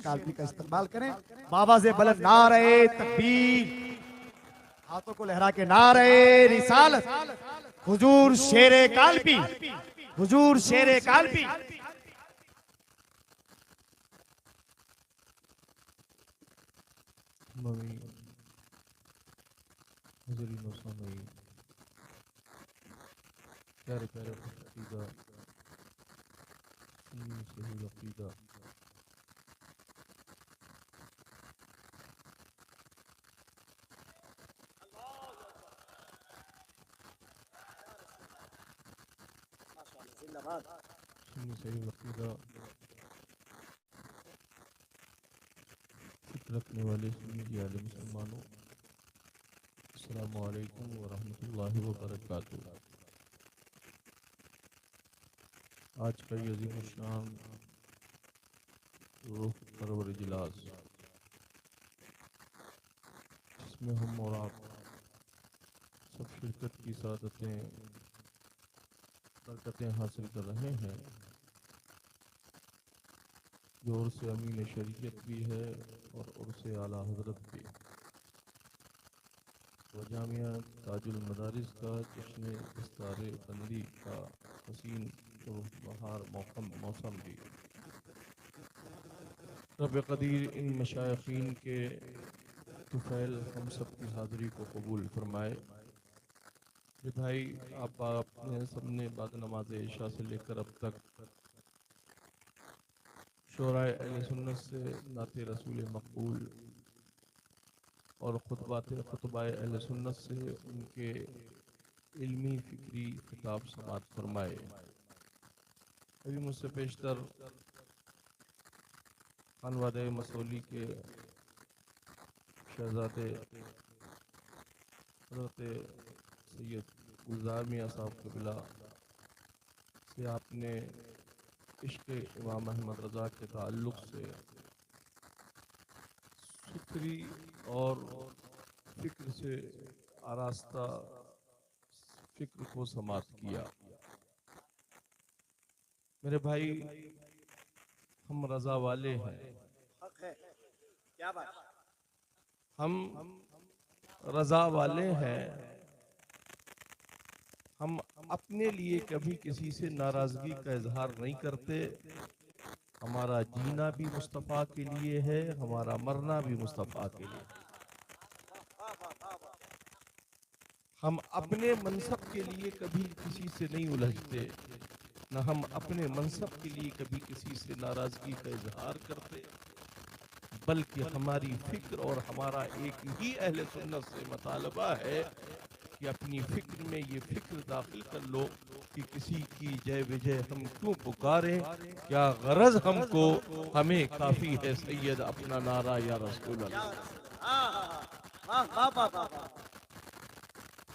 कालपी का इस्तेमाल करें। बाबा से बुलंद नारे तकबीर, हाथों को लहरा के नारे रिसालत, हुजूर शेरे कालपी, हुजूर शेरे कालपी। प्यारे प्यारे अकीदा सही अकीदा सही अकीदा रखने वाले सुन्नी आले मुसलमानों, अस्सलामु अलैकुम व रहमतुल्लाहि व बरकातुहू। आज का ये अज़ीम शान रूह परवर इजलास, जिसमें हम और आप सब शिरकत की सादतें बरकतें हासिल कर रहे हैं, जो उर्स अमीन शरीयत भी है और उर्स आला हज़रत भी, व जामिया ताजुल मदारिस का जश्न इस्तारे बंदी का हसीन तो बहार मौसम भी। रब कदीर इन मशाइखीन के तुफैल हम सब की हाज़री को कबूल फरमाए। भाई आपने सबने बाद नमाज इशा से लेकर अब तक शोराए अहले सुन्नत से नाते रसूल मकबूल और खुतबाए अहले सुन्नत से उनके इल्मी फिक्री खिताब समात फरमाए। अभी मुझसे पेशतर खानवादे मसौली के शहजादे हज़रत सैयद गुलजार मियाँ साहब कबिला से आपने इश्क़ इमाम अहमद रज़ा के ताल्लुक़ से सुथरी और फ़िक्र से आरास्ता फ़िक्र को समात किया। मेरे भाई, हम रज़ा वाले हैं, क्या बात, हम रज़ा वाले हैं। हम अपने लिए कभी किसी से नाराज़गी का इजहार नहीं करते। हमारा जीना भी मुस्तफ़ा के लिए है, हमारा मरना भी मुस्तफ़ा के लिए। हम अपने मनसब के लिए कभी किसी से नहीं उलझते, न हम अपने मनसब के लिए कभी किसी से नाराज़गी का इजहार करते, बल्कि हमारी फ़िक्र और हमारा एक ही अहले सुन्नत से मुतालबा है कि अपनी फ़िक्र में ये फ़िक्र दाखिल कर लो कि किसी की जय विजय हम क्यों पुकारें, क्या गरज हमको, हमें काफ़ी है सैयद अपना नारा या रसूल अल्लाह।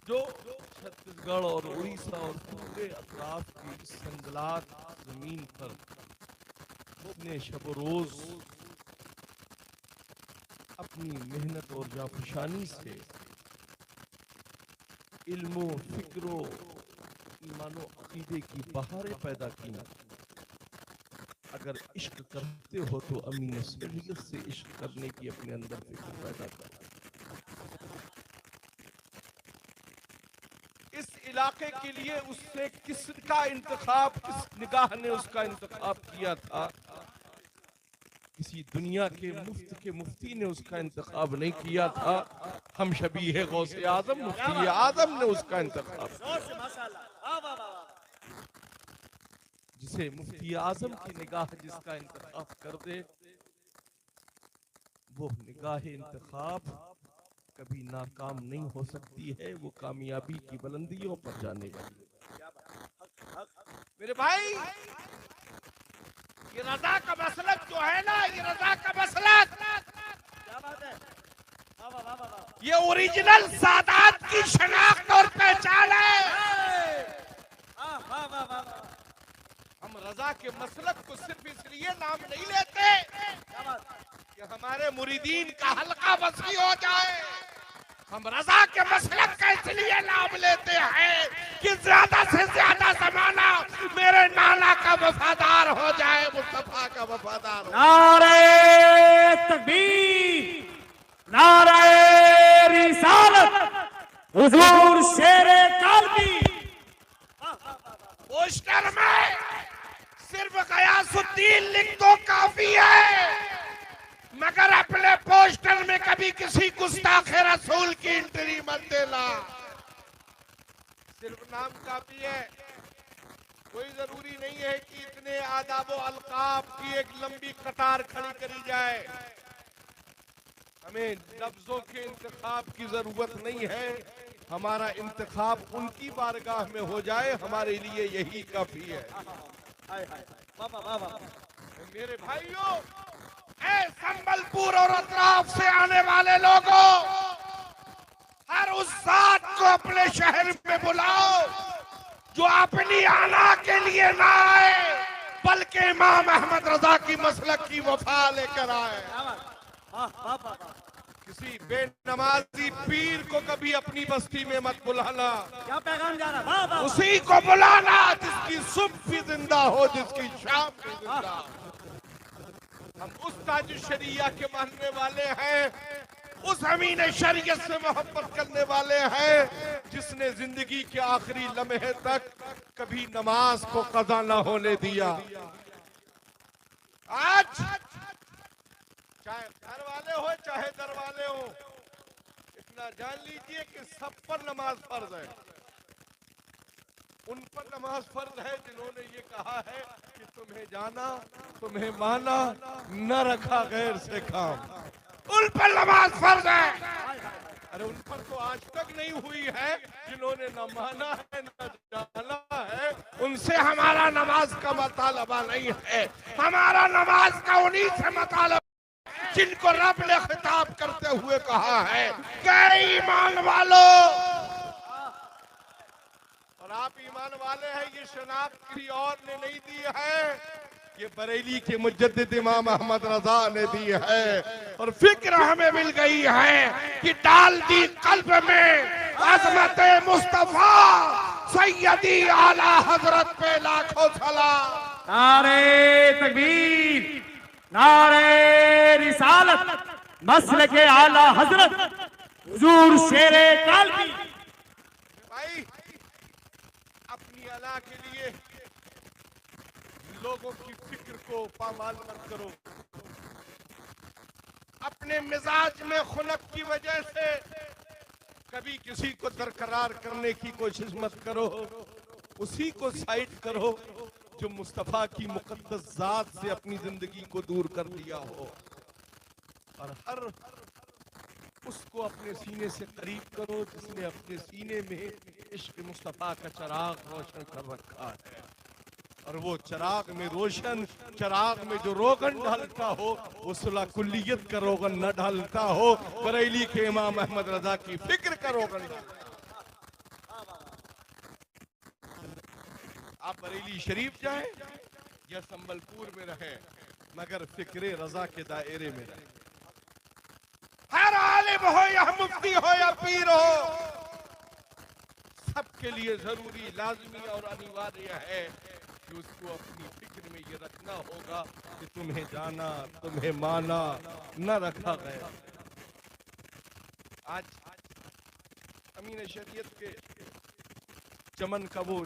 जो छत्तीसगढ़ और उड़ीसा और पूरे अतराफ की संगलात ज़मीन पर अपने शब रोज़ अपनी मेहनत और जाफशानी से इल्मो फिक्रो ईमानो अकीदे की बहारें पैदा की। अगर इश्क करते हो तो अमीन शरीयत से इश्क करने की अपने अंदर फिक्र पैदा करो। इस इलाके के लिए उसने किसका इंतखाब, किस निगाह ने उसका इंतखाब किया था? किसी दुनिया के मुफ्ती ने उसका इंतखाब नहीं किया था। हम शबीह गौसे आजम मुफ्ती आजम ने उसका इंतखाब किया। जिसे मुफ्ती आजम की निगाह जिसका इंतखाब कर दे, वो निगाह इंतखाब कभी नाकाम नहीं हो सकती है, वो कामयाबी की बुलंदियों पर जाने वाली। मेरे भाई, ये रज़ा का मसलक जो है ना, ये रज़ा का मसलक, क्या बात है, ये ओरिजिनल सादात की शनाख्त और पहचान है। हम रज़ा के मसलक को सिर्फ इसलिए नाम नहीं लेते कि हमारे मुरीदीन का हल्का वसी हो जाए। हम रज़ा के मसलक का इसलिए नाम लेते हैं कि ज्यादा से ज्यादा ज़माना मेरे नाना का वफादार हो जाए, मुस्तफा का वफादार हो। नारे हुजूर शेरे कालबी। पोस्टर में सिर्फ गयासुद्दीन लिख दो काफी है, मगर अपने पोस्टर में कभी किसी गुस्ताख रसूल की एंट्री मत देना। सिर्फ नाम काफी है, कोई जरूरी नहीं है कि इतने आदाब व अलकाब की एक लंबी कतार खड़ी करी जाए। हमें लफ्जों के इंतखाब की जरूरत नहीं है, हमारा इंतखाब उनकी बारगाह में हो जाए, हमारे लिए यही काफी है। मेरे भाइयों, ऐ संबलपुर और अतराफ से आने वाले लोगों, हर उस जात को अपने शहर में बुलाओ जो अपनी आना के लिए ना आए, बल्कि इमाम अहमद रजा की मसलक की वफा लेकर आए। किसी बेनमाजी पीर को कभी अपनी बस्ती में मत बुलाना। क्या पैगाम जा रहा? उसी को बुलाना जिसकी सुबह भी जिंदा हो, जिसकी शाम भी जिंदा हो। हम उस ताज शरिया के मानने वाले हैं, उस अमीन शरीयत से मोहब्बत करने वाले हैं जिसने जिंदगी के आखिरी लम्हे तक कभी नमाज को कज़ा न होने दिया। आज चाहे घर वाले हो चाहे दर वाले हो, इतना जान लीजिए कि सब पर नमाज फर्ज है। उन पर नमाज फर्ज है जिन्होंने ये कहा है कि तुम्हें जाना, तुम्हें माना, न रखा गैर से काम। उन पर नमाज फर्ज है। अरे उन पर तो आज तक नहीं हुई है जिन्होंने न माना है न जाना है। उनसे हमारा नमाज का मुतालबा नहीं है, हमारा नमाज का उन्हीं से मुतालबा जिनको रब ने खिताब करते हुए कहा है कि ईमान वालों। और आप ईमान वाले हैं, ये शनाख्त किसी और ने नहीं दी है, ये बरेली के मुजद्दिद इमाम अहमद रजा ने दी है। और फिक्र हमें मिल गई है कि डाल दी कल्ब में अजमत मुस्तफा सैयदी आला हजरत पे लाखों सलाम। नारे तकबीर, नारे रिसालत, मसलके आला हजरत हुजूर शेरे कालबी। भाई, अपनी अला के लिए लोगों की फिक्र को पामाल मत करो। अपने मिजाज में खुनक की वजह से कभी किसी को दरकरार करने की कोशिश मत करो। उसी को साइड करो जो मुस्तफा की मुकद्दस जात से अपनी जिंदगी को दूर कर दिया हो, और हर उसको अपने सीने से करीब करो जिसने अपने सीने में इश्क मुस्तफा का चिराग रोशन कर रखा है। और वो चिराग में रोशन, चिराग में जो रोगन ढलता हो, वो सुलह कुल्लियत का रोगन न ढलता हो, बरेली के इमाम अहमद रजा की फिक्र का रोगन ढलता। आप बरेली शरीफ जाएं या संबलपुर में रहें, मगर फिक्रे रजा के दायरे में रहें। हर आलिम हो या मुफ्ती हो या पीर हो, सबके लिए जरूरी, लाजमी और अनिवार्य है कि उसको अपनी फिक्र में ये रखना होगा कि तुम्हें जाना, तुम्हें माना, न रखा गया। आज अमीन शरीयत के चमन का वो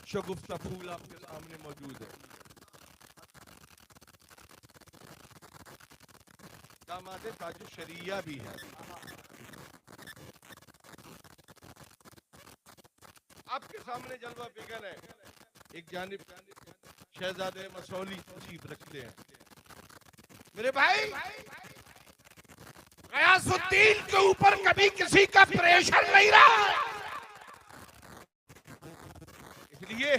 शगुफ्ता फूल आपके सामने मौजूद है। दामाद ताजु शरिया भी है। आपके सामने जलवा बेगन है। एक जानिब शहजादे मसौली तशरीफ रखते हैं। मेरे भाई, गयासुद्दीन के ऊपर कभी किसी का प्रेशर नहीं रहा, इसलिए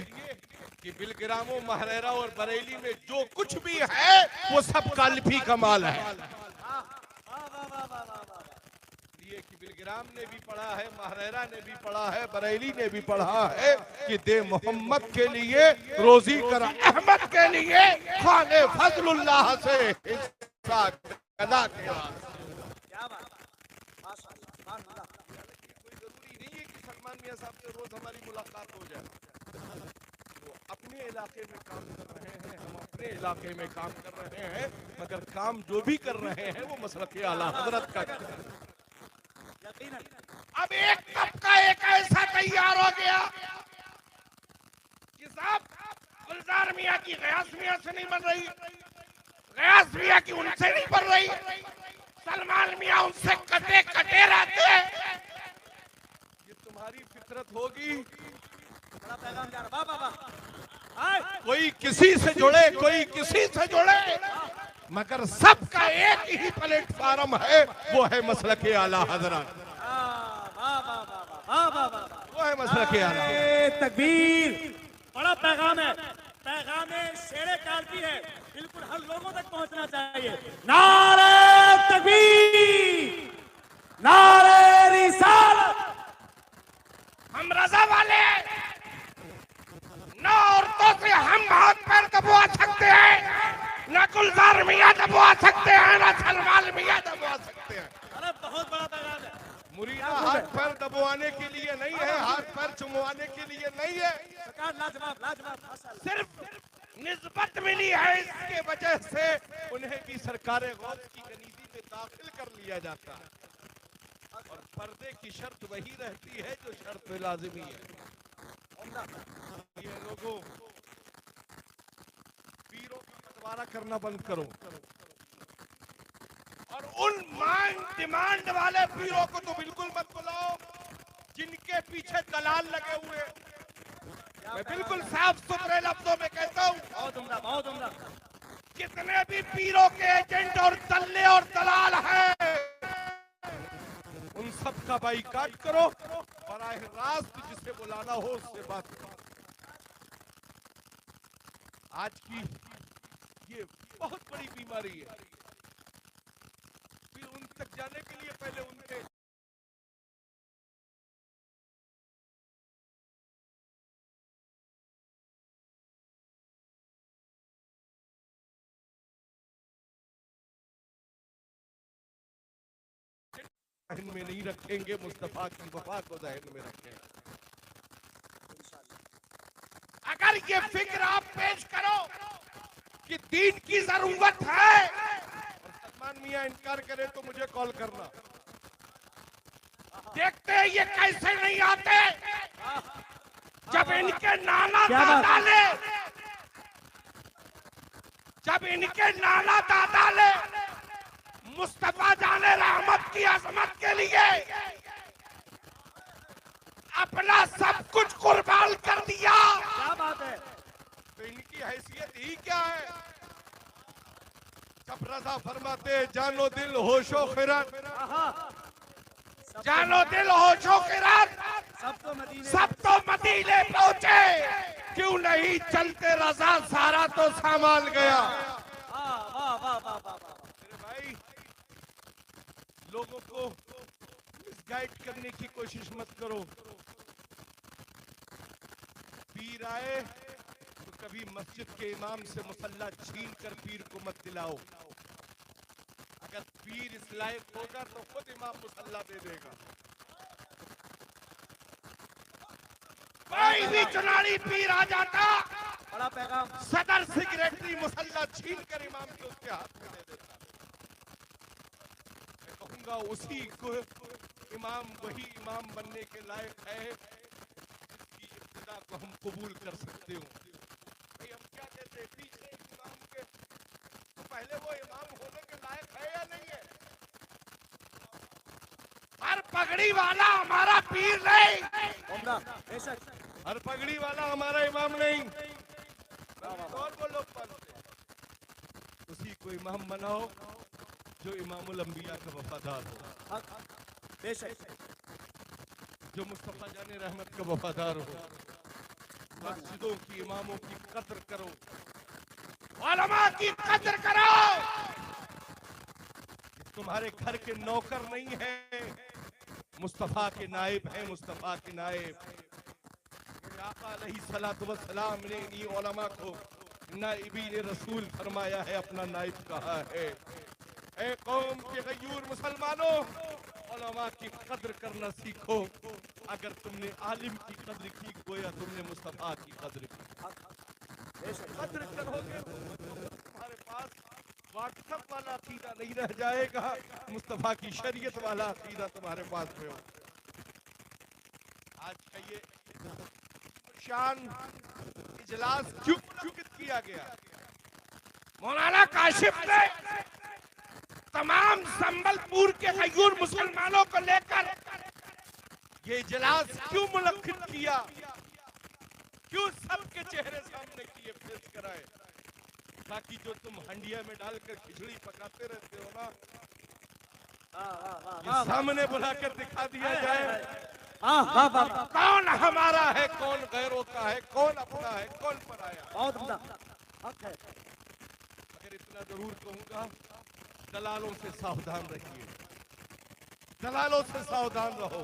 कि बिलग्रामो, महरेरा और बरेली में जो कुछ भी है वो सब काल्फी का माल है। इसलिए कि बिलग्राम ने भी पढ़ा है, महरेरा ने भी पढ़ा है, बरेली ने भी पढ़ा है कि दे मोहम्मद के लिए रोजी कर अहमद के लिए खाने फजलुल्लाह से हिस्सा अदा किया। कोई जरूरी नहीं है कि सलमान मियां साहब से रोज हमारी मुलाकात हो जाए। वो अपने इलाके में काम कर रहे हैं, हम अपने इलाके में काम कर रहे हैं, मगर काम जो भी कर रहे हैं वो मसलक आला हजरत का। अब एक तबका एक ऐसा तैयार हो गया कि साहब गुलजार मियाँ की गयास मियाँ से नहीं बन रही, गयास मियाँ की उनसे नहीं बन रही, सलमान मियाँ उनसे कटे कटे रहते हैं। ये तुम्हारी फितरत होगी। बड़ा पैगाम जा रहा, वाह वाह वाह। कोई किसी से जुड़े, कोई किसी से जुड़े, मगर सबका एक ही प्लेटफार्म है, वो है मसलक आला हजरत, वो है मसलक आला। तकबीर, बड़ा पैगाम है, पैगाम शेरे कालपी है, बिल्कुल हर लोगों तक पहुंचना चाहिए। नारे तकबीर, नारे रिसालत। हम रजा वाले न औरतों से हम हाथ पैर दबवा सकते हैं, न गुलजार मियाँ दबवा सकते हैं, न सलमान मियाँ दबवा सकते हैं। अरे बहुत बड़ा पैगाम है। मुरीदा हाथ पैर दबवाने के लिए नहीं है, हाथ पैर चुमवाने के लिए नहीं है, सरकार लाजवाब लाजवाब, माशाअल्लाह। सिर्फ निस्बत मिली है, इसके वजह से उन्हें भी सरकारे गौस की कनीजी में दाखिल कर लिया जाता है। और पर्दे की शर्त वही रहती है जो शर्त लाजिमी है। ये लोगों, पीरों का बंटवारा करना बंद करो और उन मांग डिमांड वाले पीरों को तो बिल्कुल मत बुलाओ जिनके पीछे दलाल लगे हुए। मैं बिल्कुल साफ सुथरे लफ्जों में कहता हूँ, बहुत उम्दा, बहुत उम्दा। कितने भी पीरों के एजेंट और दल्ले और दलाल हैं, उन सब का बाइकाट करो, बराह रास्त जिसे बुलाना हो उससे बात करो। आज की ये बहुत बड़ी बीमारी है, फिर उन तक जाने के लिए पहले उनके जहन में नहीं रखेंगे, मुस्तफा की वफा को जहन में रखेंगे। अगर ये फिक्र आप पेश करो कि दीन की जरूरत है और सलमान मियाँ इनकार करे तो मुझे कॉल करना, देखते हैं ये कैसे नहीं आते। जब इनके नाना दादा ले, जब इनके नाना दादा ले मुस्तफा जाने रहमत की अजमत के लिए अपना सब कुछ कुर्बान कर दिया, क्या बात है। तो इनकी हैसियत ही क्या है। जब रजा फरमाते जानो दिल होशो खिरत, जानो दिल होशो खिरत, सब तो मदीने पहुंचे, क्यों नहीं चलते रजा सारा तो सामान गया। मेरे भाई, लोगों को मिसगाइड करने की कोशिश मत करो। पीर आए तो कभी मस्जिद के इमाम से मुसल्ला छीन कर पीर को मत दिलाओ। अगर पीर इस लायक होगा तो खुद इमाम मुसल्ला दे देगा। कोई भी चुनावी पीर आ जाता, बड़ा पैगाम। सदर सेक्रेटरी मुसल्ला छीन कर इमाम के उसके हाथ में दे देता। मैं कहूंगा उसी को इमाम, वही इमाम बनने के लायक है जिसकी इब्तिदा को हम कबूल कर सकते हो। भाई हम क्या कहते हैं, पीछे इमाम के तो पहले वो इमाम होने के लायक है या नहीं है। हर पगड़ी वाला हमारा पीर नहीं, हर पगड़ी वाला हमारा इमाम नहीं। और वो लोग बनते, उसी को इमाम बनाओ जो इमामुल अंबिया का वफादार हो, जो मुस्तफा जाने रहमत का वफादार हो। मस्जिदों की इमामों की कद्र करो, उलमा की कद्र करो। तुम्हारे घर के नौकर नहीं है, मुस्तफा के नाइब हैं, मुस्तफा के नाइब। आका अलैहिस्सलातु वस्सलाम ने इन्हीं उलमा को नाइबीन रसूल फरमाया है, अपना नाइब कहा है। ए कौम के गयूर मुसलमानों, उलमा की कद्र करना सीखो। अगर तुमने आलिम की कद्र की, गोया तुमने मुस्तफा की कद्र की। कद्र करोगे तो तुम्हारे पास व्हाट्सएप वाला अकीदा नहीं रह जाएगा, मुस्तफा की शरीयत वाला अकीदा तुम्हारे पास में हो। आज का ये शान इजलास क्यों मुनक्किद किया गया? मौलाना काशिफ ने तमाम संबलपुर के गयूर मुसलमानों को लेकर ये इजलास क्यों मुनक्किद किया? क्यों सबके चेहरे सामने किए पेश कराए? ताकि जो तुम हंडिया में डालकर खिचड़ी पकाते रहते हो ना, ये सामने बुलाकर दिखा दिया जाए कौन हमारा है, कौन गैरों का है, कौन अपना है, कौन पराया। मगर इतना जरूर कहूंगा, दलालों से सावधान रहिए, दलालों से सावधान रहो।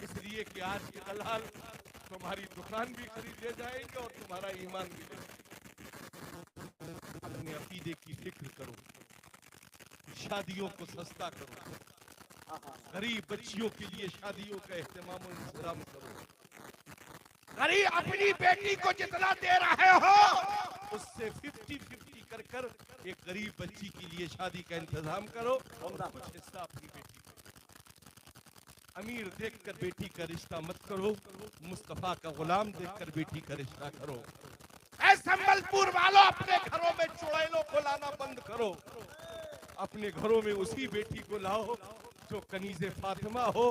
इसलिए कि आज के दलाल तुम्हारी दुकान भी खरीद ले जाएंगे और तुम्हारा ईमान भी ले जाएंगे। अपने अकीदे की फिक्र करो, शादियों को सस्ता करो, गरीब बच्चियों के लिए शादियों का एहतमाम और इंतजाम करो। गरीब अपनी बेटी को जितना दे रहे हो उससे 50-50 कर कर एक गरीब बच्ची के लिए शादी का इंतजाम करो और कुछ हिस्सा अपनी बेटी को। अमीर देखकर बेटी का रिश्ता मत करो, मुस्तफा का गुलाम देखकर बेटी का रिश्ता करो। ऐ संबलपुर वालों, अपने घरों में चुड़ैलों को लाना बंद करो। अपने घरों में उसी बेटी को लाओ जो कनीज़े फातिमा हो,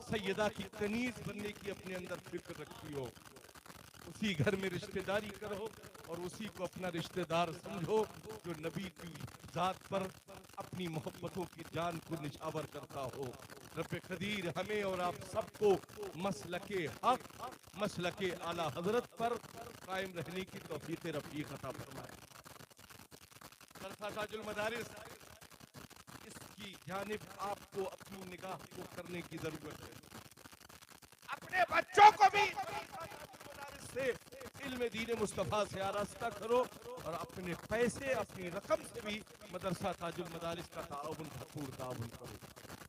सैयदा की कनीज बनने की अपने अंदर फिक्र रखती हो। उसी घर में रिश्तेदारी करो और उसी को अपना रिश्तेदार समझो जो नबी की जात पर अपनी मोहब्बतों की जान को निछावर करता हो। रब्बे कदीर हमें और आप सबको मसलके हक, मसलके आला हजरत पर कायम रहने की तौफीक रफीक अता फरमाए। मदरसा ताजुल मदारिस, इसकी जानिब आपको अपनी निगाह को करने की जरूरत है। अपने बच्चों को भी से इल्म दीन मुस्तफा से आरास्ता करो और अपने पैसे, अपनी रकम से भी मदरसा ताजुल मदारिस का ताउन भरपूर ताउन करो।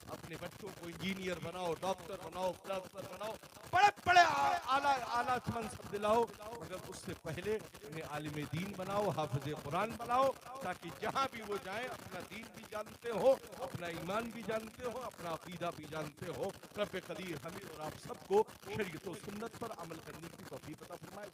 अपने बच्चों को इंजीनियर बनाओ, डॉक्टर बनाओ, प्रोफेसर बनाओ, बड़े बड़े आला मनसब दिलाओ, मगर उससे पहले उन्हें आलिम दीन बनाओ, हाफिज कुरान बनाओ, ताकि जहाँ भी वो जाएं अपना दीन भी जानते हो, अपना ईमान भी जानते हो, अपना अकीदा भी जानते हो। रब्बे कदीर हमें और आप सबको शरीयत और सुन्नत पर अमल करने की तौफीक अता फरमाए।